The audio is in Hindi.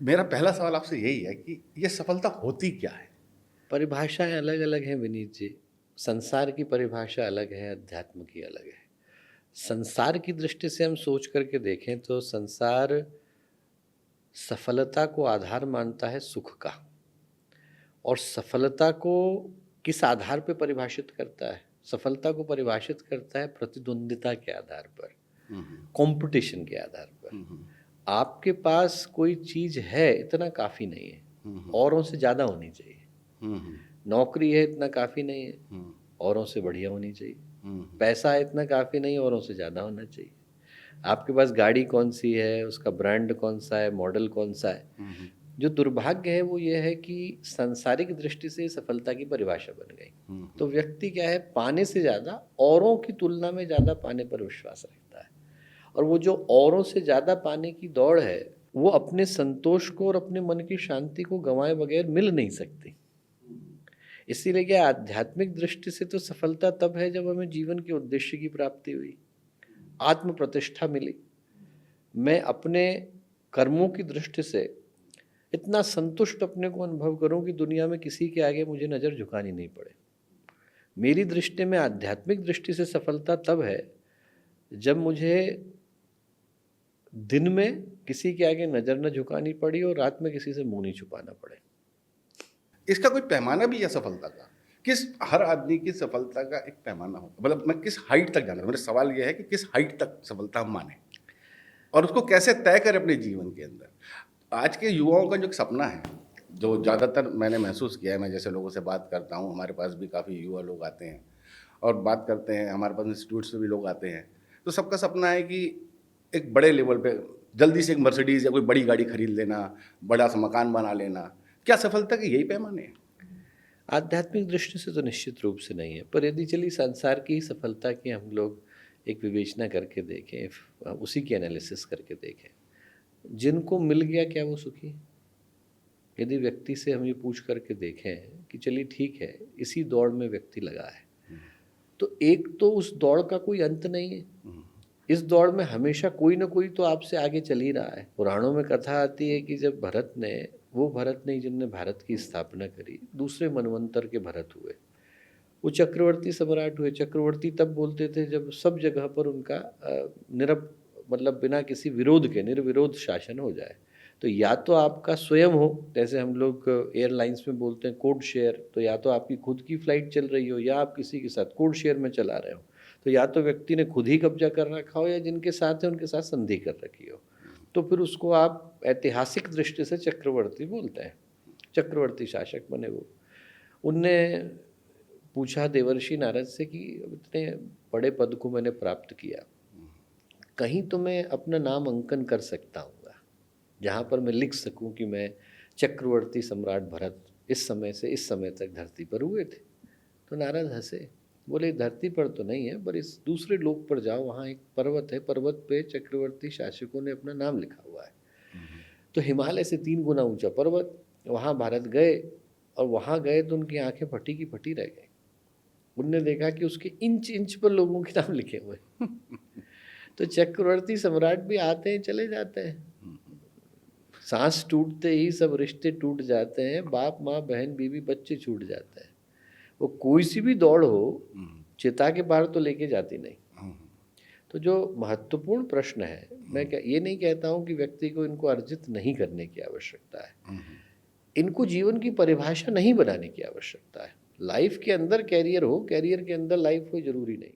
मेरा पहला सवाल आपसे यही है कि ये सफलता होती क्या है? परिभाषाएँ अलग-अलग हैं विनीत जी। संसार की परिभाषा अलग है, अध्यात्म की अलग है। संसार की दृष्टि से हम सोच कर के देखें तो संसार सफलता को आधार मानता है सुख का। और सफलता को किस आधार पे परिभाषित करता है? सफलता को परिभाषित करता है प्रतिद्वंदिता के आधार पर, हुँ, हुँ। कॉम्पिटिशन के आधार पर। हुँ, हुँ। आपके पास कोई चीज़ है इतना काफ़ी नहीं है, हुँ, हुँ। औरों से ज़्यादा होनी चाहिए। हुँ, हुँ। नौकरी है इतना काफ़ी नहीं है, हुँ, औरों से बढ़िया होनी चाहिए। हुँ, हुँ। पैसा है इतना काफ़ी नहीं है, औरों से ज़्यादा होना चाहिए। आपके पास गाड़ी कौन-सी है, उसका ब्रांड कौन-सा है, मॉडल कौन-सा है। हुँ, हुँ। जो दुर्भाग्य है वो ये है कि सांसारिक दृष्टि से सफलता की परिभाषा बन गई। हुँ, तो हुँ। व्यक्ति क्या है पाने से ज़्यादा औरों की तुलना में ज़्यादा पाने पर विश्वास रखता है। और वो जो औरों से ज़्यादा पाने की दौड़ है, वो अपने संतोष को और अपने मन की शांति को गँवाए बगैर मिल नहीं सकती। इसीलिए क्या आध्यात्मिक दृष्टि से तो सफलता तब है जब हमें जीवन के उद्देश्य की प्राप्ति हुई, आत्म प्रतिष्ठा मिली। मैं अपने कर्मों की दृष्टि से इतना संतुष्ट अपने को अनुभव करूं कि दुनिया में किसी के आगे मुझे नज़र झुकानी नहीं पड़े। मेरी दृष्टि में आध्यात्मिक दृष्टि से सफलता तब है जब मुझे दिन में किसी के आगे नज़र न झुकानी पड़ी और रात में किसी से मुंह नहीं छुपाना पड़े। इसका कोई पैमाना भी है सफलता का? किस हर आदमी की सफलता का एक पैमाना होता है। मतलब मैं किस हाइट तक जाना, मेरा सवाल ये है कि किस हाइट तक सफलता हम मानें और उसको कैसे तय करें अपने जीवन के अंदर? आज के युवाओं का जो एक सपना है, जो ज़्यादातर मैंने महसूस किया है, मैं जैसे लोगों से बात करता हूँ, हमारे पास भी काफ़ी युवा लोग आते हैं और बात करते हैं, हमारे पास इंस्टीट्यूट से भी लोग आते हैं। तो सबका सपना है कि एक बड़े लेवल पे जल्दी से एक मर्सिडीज़ या कोई बड़ी गाड़ी खरीद लेना, बड़ा-सा मकान बना लेना। क्या सफलता के यही पैमाने हैं? आध्यात्मिक दृष्टि से तो निश्चित रूप से नहीं है, पर यदि चलिए संसार की सफलता की हम लोग एक विवेचना करके देखें, उसी की एनालिसिस करके देखें, जिनको मिल गया क्या वो सुखी? यदि व्यक्ति से हम ये पूछ करके देखें कि चलिए ठीक है, इसी दौड़ में व्यक्ति लगा है, हुँ, तो एक तो उस दौड़ का कोई अंत नहीं है। हुँ, इस दौड़ में हमेशा कोई ना कोई तो आपसे आगे चल ही रहा है। पुराणों में कथा आती है कि जब भरत ने, वो भरत नहीं जिनने भारत की स्थापना करी, दूसरे मनवंतर के भरत हुए। वो चक्रवर्ती सम्राट हुए। चक्रवर्ती तब बोलते थे जब सब जगह पर उनका निरप मतलब बिना किसी विरोध के निर्विरोध शासन हो जाए। तो या तो आपका स्वयं हो, जैसे हम लोग एयरलाइंस में बोलते हैं कोड शेयर, तो या तो आपकी खुद की फ्लाइट चल रही हो या आप किसी के साथ कोड शेयर में चला रहे हो। तो या तो व्यक्ति ने खुद ही कब्जा कर रखा हो या जिनके साथ है उनके साथ संधि कर रखी हो। तो फिर उसको आप ऐतिहासिक दृष्टि से चक्रवर्ती बोलते हैं। चक्रवर्ती शासक बने वो। उनने पूछा देवर्षि नारद से कि अब इतने बड़े पद को मैंने प्राप्त किया, कहीं तो मैं अपना नाम अंकन कर सकता हूँगा, जहाँ पर मैं लिख सकूँ कि मैं चक्रवर्ती सम्राट भरत इस समय से इस समय तक धरती पर हुए थे। तो नारद हँसे, बोले धरती पर तो नहीं है, पर इस दूसरे लोक पर जाओ, वहाँ एक पर्वत है, पर्वत पे चक्रवर्ती शासकों ने अपना नाम लिखा हुआ है। हुँ, हुँ। तो हिमालय से 3 गुना ऊँचा पर्वत, वहाँ भारत गए और वहाँ गए तो उनकी आँखें फटी की फटी रह गईं। उनने देखा कि उसके इंच-इंच पर लोगों के नाम लिखे हुए हैं। तो चक्रवर्ती सम्राट भी आते हैं, चले जाते हैं। हुँ, हुँ, साँस टूटते ही सब रिश्ते टूट जाते हैं, बाप, माँ, बहन, बीवी, बच्चे छूट जाते हैं। वो कोई-सी भी दौड़ हो, हुँ, चिता के पार तो लेके जाती नहीं। हुँ, तो जो महत्वपूर्ण प्रश्न है, मैं हुँ, क्या ये नहीं कहता हूँ कि व्यक्ति को इनको अर्जित नहीं करने की आवश्यकता है। हुँ, हुँ। इनको जीवन की परिभाषा नहीं बनाने की आवश्यकता है। लाइफ़ के अंदर करियर हो, करियर के अंदर लाइफ़ हो, ज़रूरी नहीं।